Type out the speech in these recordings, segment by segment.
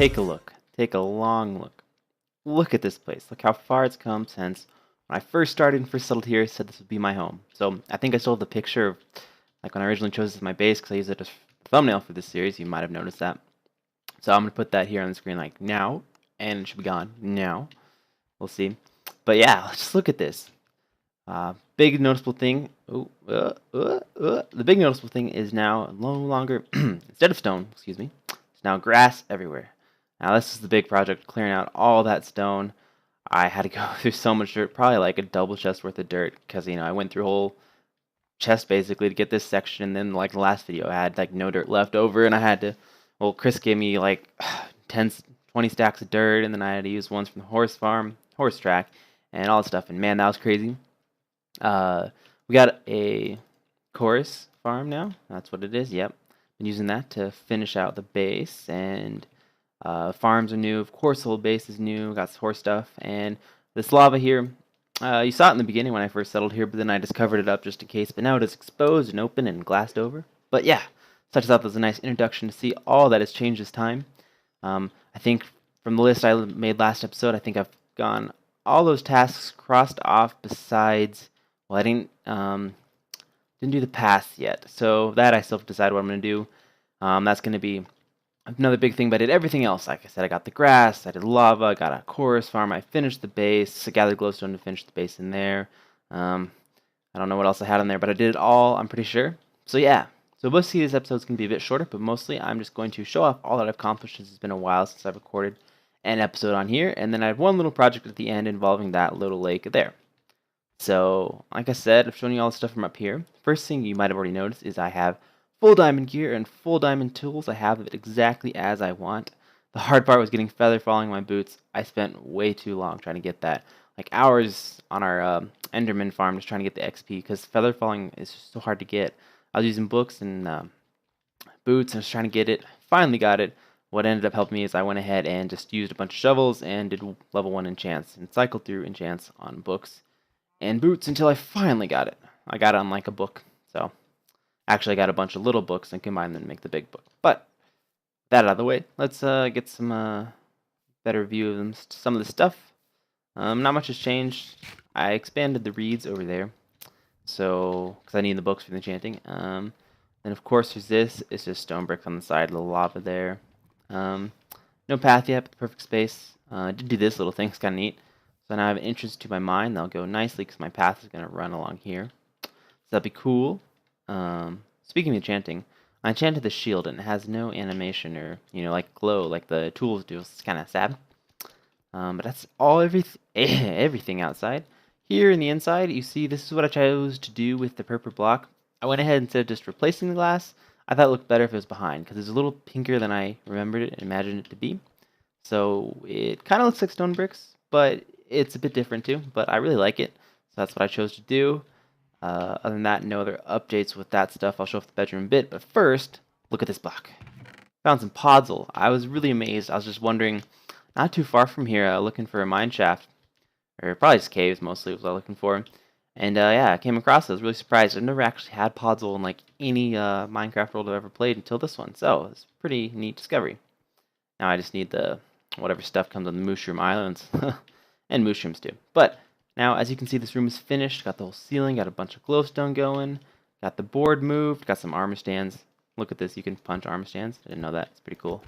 Take a look. Take a long look. Look at this place. Look how far it's come since when I first started and first settled here, I said this would be my home. So I think I still have the picture of like when I originally chose this as my base because I used it as a thumbnail for this series. You might have noticed that. So I'm going to put that here on the screen like now, and it should be gone now. We'll see. But yeah, let's just look at this. Big noticeable thing. The big noticeable thing is now no longer, instead of stone, excuse me, it's now grass everywhere. Now this is the big project, clearing out all that stone. I had to go through so much dirt, probably like a double chest worth of dirt, because I went through a whole chest basically to get this section. And then like the last video, I had like no dirt left over, and I had to. Well, Chris gave me like 10, 20 stacks of dirt, and then I had to use ones from the horse track, and all that stuff. And man, that was crazy. We got a chorus farm now. That's what it is. Yep. Been using that to finish out the base, and farms are new. Of course, the whole base is new. Got some horse stuff, and this lava here. You saw it in the beginning when I first settled here, but then I just covered it up just in case. But now it is exposed and open and glassed over. But yeah, such as that was a nice introduction to see all that has changed this time. I think from the list I made last episode, I think I've gone all those tasks crossed off besides. Well, I didn't do the path yet, so that I still have to decide what I'm going to do. That's going to be another big thing, but I did everything else. Like I said, I got the grass, I did lava, I got a chorus farm, I finished the base, I gathered glowstone to finish the base in there. I don't know what else I had on there, but I did it all, I'm pretty sure. So yeah, so mostly this episode's going to be a bit shorter, but mostly I'm just going to show off all that I've accomplished since it's been a while since I've recorded an episode on here, and then I have one little project at the end involving that little lake there. So, like I said, I've shown you all the stuff from up here. First thing you might have already noticed is I have full diamond gear and full diamond tools. I have it exactly as I want. The hard part was getting feather falling my boots. I spent way too long trying to get that. Like hours on our Enderman farm just trying to get the XP because feather falling is just so hard to get. I was using books and boots and I was trying to get it. Finally got it. What ended up helping me is I went ahead and just used a bunch of shovels and did level 1 enchants and cycled through enchants on books and boots until I finally got it. I got it on like a book. So actually I got a bunch of little books and combined them to make the big book. But that out of the way, let's get some better view of them, some of the stuff. Not much has changed. I expanded the reeds over there. So, because I need the books for the enchanting. And of course there's this. It's just stone bricks on the side of the lava there. No path yet, but the perfect space. I did do this little thing. It's kind of neat. So now I have an entrance to my mine. That'll go nicely because my path is going to run along here. So that'll be cool. Speaking of enchanting, I enchanted the shield and it has no animation or, like glow like the tools do. It's kind of sad. But that's all everything outside. Here in the inside, you see this is what I chose to do with the purple block. I went ahead instead of just replacing the glass. I thought it looked better if it was behind because it's a little pinker than I remembered it and imagined it to be. So it kind of looks like stone bricks, but it's a bit different too. But I really like it, so that's what I chose to do. Other than that, no other updates with that stuff. I'll show off the bedroom a bit, but first, look at this block. Found some podzol. I was really amazed. I was just wondering, not too far from here, looking for a mine shaft, or probably just caves mostly was what I was looking for. And yeah, I came across it. I was really surprised. I've never actually had podzol in like any Minecraft world I've ever played until this one, so it's a pretty neat discovery. Now I just need the whatever stuff comes on the Mushroom Islands, and mushrooms too. But now, as you can see, this room is finished. Got the whole ceiling, got a bunch of glowstone going, got the board moved, got some armor stands. Look at this, you can punch armor stands. I didn't know that. It's pretty cool.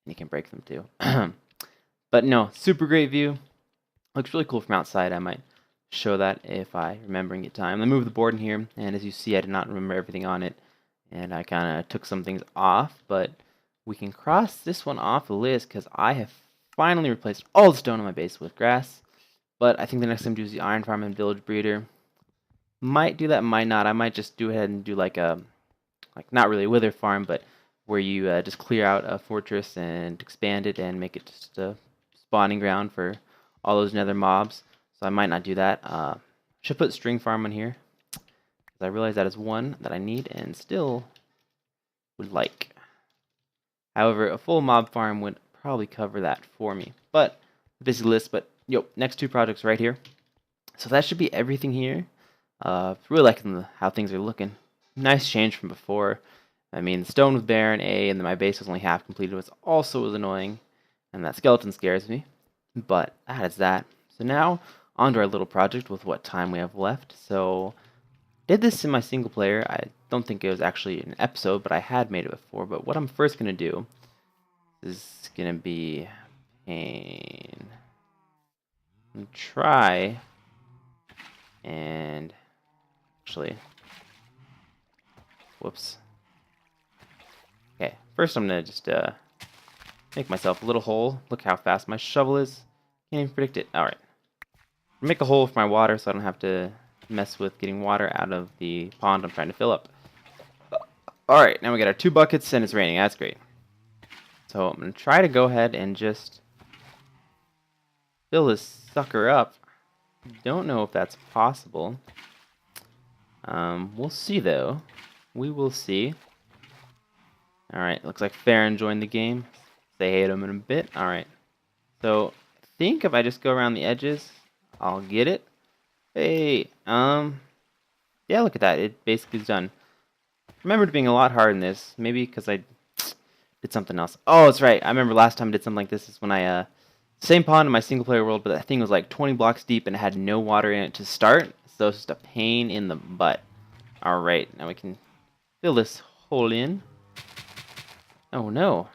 And you can break them too. But no, super great view. Looks really cool from outside. I might show that if I remember and get time. I moved the board in here, and as you see, I did not remember everything on it, and I kind of took some things off, but we can cross this one off the list because I have finally replaced all the stone on my base with grass. But I think the next time to use the iron farm and village breeder. Might do that, might not. I might just do ahead and do like not really a wither farm, but where you just clear out a fortress and expand it and make it just a spawning ground for all those nether mobs. So I might not do that. Should put string farm on here because I realize that is one that I need and still would like. However, a full mob farm would probably cover that for me. But busy list. But next two projects right here. So that should be everything here. Really liking how things are looking. Nice change from before. I mean, the stone was barren, and then my base was only half completed, which also was annoying. And that skeleton scares me. But that is that. So now, on to our little project with what time we have left. So, did this in my single player. I don't think it was actually an episode, but I had made it before. But what I'm first going to do is going to be pain. Try and actually, whoops. Okay, first I'm going to just make myself a little hole. Look how fast my shovel is. Can't even predict it. Alright. Make a hole for my water so I don't have to mess with getting water out of the pond I'm trying to fill up. Alright, now we got our 2 buckets and it's raining. That's great. So I'm going to try to go ahead and just fill this sucker up. Don't know if that's possible. We'll see though. We will see. Alright, looks like Farron joined the game. Say hey to him in a bit. Alright. So, I think if I just go around the edges, I'll get it. Hey, yeah, look at that. It basically is done. Remember it being a lot harder than this. Maybe because I did something else. Oh, that's right. I remember last time I did something like this is when I, same pond in my single player world, but that thing was like 20 blocks deep and it had no water in it to start. So it's just a pain in the butt. Alright, now we can fill this hole in. Oh no.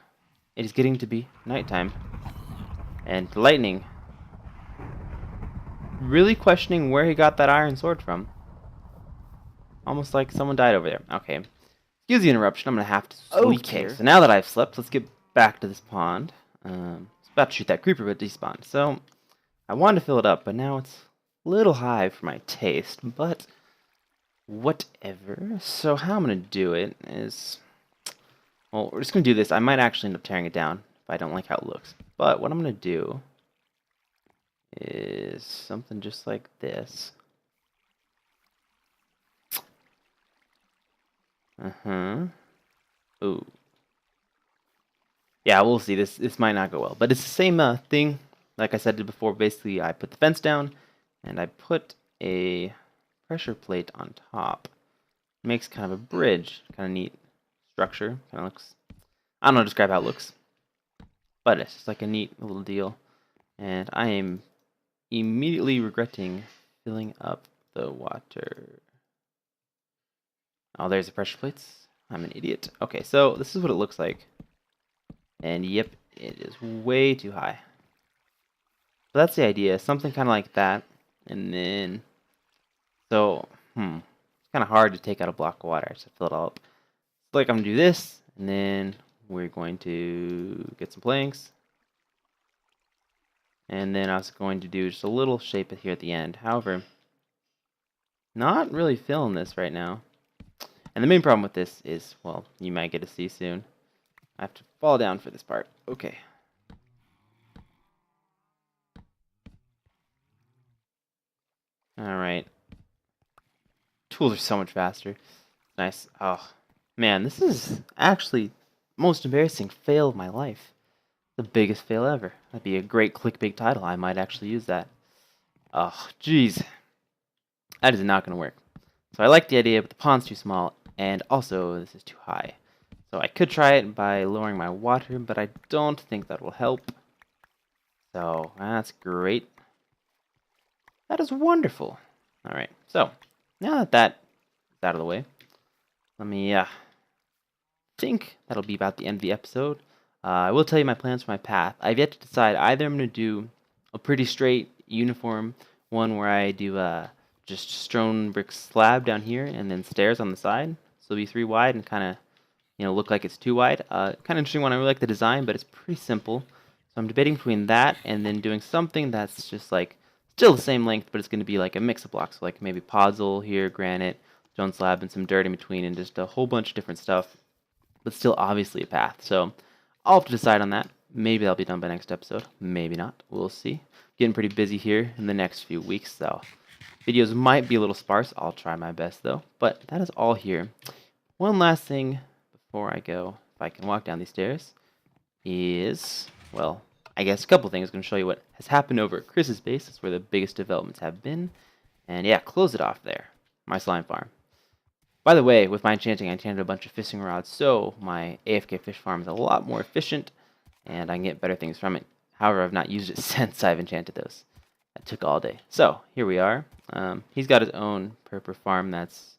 It is getting to be nighttime. And lightning. Really questioning where he got that iron sword from. Almost like someone died over there. Okay. Excuse the interruption. I'm going to have to sleep here. So now that I've slept, let's get back to this pond. I was about to shoot that creeper, but despawned. So I wanted to fill it up, but now it's a little high for my taste. But whatever. So how I'm going to do it is... Well, we're just going to do this. I might actually end up tearing it down if I don't like how it looks. But what I'm going to do is something just like this. Ooh. Yeah, we'll see. This might not go well. But it's the same thing. Like I said before, basically I put the fence down and I put a pressure plate on top. It makes kind of a bridge. Kind of neat structure. Kind of looks... I don't know how to describe how it looks. But it's just like a neat little deal. And I am immediately regretting filling up the water. Oh, there's the pressure plates. I'm an idiot. Okay, so this is what it looks like. And yep, it is way too high. So that's the idea. Something kind of like that. And then... So, it's kind of hard to take out a block of water. I just fill it all up. So like I'm going to do this. And then we're going to get some planks. And then I was going to do just a little shape here at the end. However, not really feeling this right now. And the main problem with this is, well, you might get to see soon. I have to fall down for this part. Okay. Alright. Tools are so much faster. Nice. Oh, man, this is actually the most embarrassing fail of my life. The biggest fail ever. That'd be a great clickbait title. I might actually use that. Oh, jeez. That is not going to work. So I like the idea, but the pond's too small, and also this is too high. So I could try it by lowering my water, but I don't think that will help. So that's great. That is wonderful. Alright, so now that that is out of the way, let me think that'll be about the end of the episode. I will tell you my plans for my path. I've yet to decide. Either I'm going to do a pretty straight, uniform one where I do just strewn brick slab down here and then stairs on the side. So it'll be 3 wide and kind of, look like it's 2 wide. Kind of interesting one. I really like the design, but it's pretty simple. So I'm debating between that and then doing something that's just like still the same length, but it's going to be like a mix of blocks. So like maybe podzol here, granite, stone slab, and some dirt in between, and just a whole bunch of different stuff. But still obviously a path. So I'll have to decide on that. Maybe that'll be done by next episode. Maybe not. We'll see. Getting pretty busy here in the next few weeks, so videos might be a little sparse. I'll try my best, though. But that is all here. One last thing before I go, if I can walk down these stairs, is, well, I guess a couple things. I'm going to show you what has happened over at Chris's base. That's where the biggest developments have been. And yeah, close it off there. My slime farm. By the way, with my enchanting, I enchanted a bunch of fishing rods, so my AFK fish farm is a lot more efficient, and I can get better things from it. However, I've not used it since I've enchanted those. That took all day. So, here we are. He's got his own purple farm. That's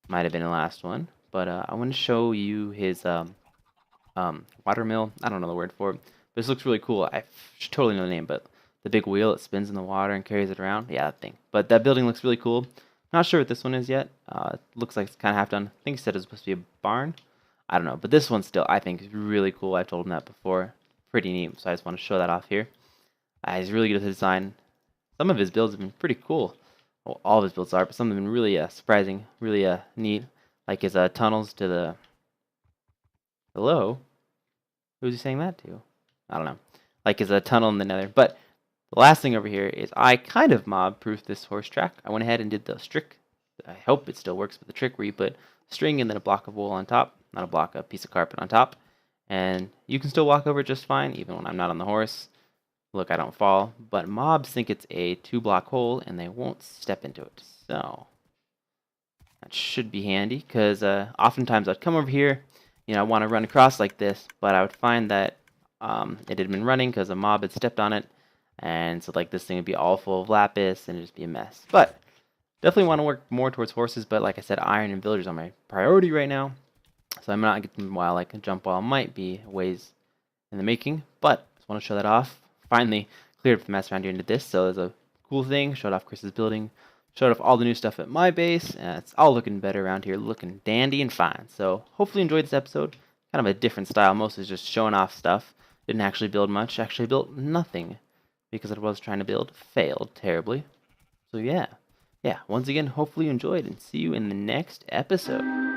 might have been the last one. But I want to show you his water mill. I don't know the word for it. But this looks really cool. I should totally know the name, but the big wheel, it spins in the water and carries it around. Yeah, that thing. But that building looks really cool. Not sure what this one is yet. It looks like it's kind of half done. I think he said it was supposed to be a barn. I don't know. But this one still, I think, is really cool. I've told him that before. Pretty neat. So I just want to show that off here. He's really good at the design. Some of his builds have been pretty cool. Well, all of his builds are, but some have been really surprising, really neat. Like his tunnels to the... Hello? Who's he saying that to? I don't know. Like his tunnel in the nether. But the last thing over here is I kind of mob-proofed this horse track. I went ahead and did the trick. I hope it still works, but the trick where you put string and then a block of wool on top. Not a block, a piece of carpet on top. And you can still walk over it just fine, even when I'm not on the horse. Look, I don't fall. But mobs think it's a 2-block hole, and they won't step into it. So that should be handy, because oftentimes I'd come over here, I want to run across like this, but I would find that it had been running because a mob had stepped on it, and so like this thing would be all full of lapis, and it'd just be a mess. But definitely want to work more towards horses, but like I said, iron and villagers are my priority right now, so I'm not getting while like a jump wall might be ways in the making, but just want to show that off. Finally cleared up the mess around here into this, so there's a cool thing. Showed off Chris's building, showed off all the new stuff at my base, and it's all looking better around here, looking dandy and fine. So hopefully you enjoyed this episode. Kind of a different style, mostly just showing off stuff. Didn't actually build much, actually built nothing, because what I was trying to build failed terribly. So yeah, once again, hopefully you enjoyed, and see you in the next episode.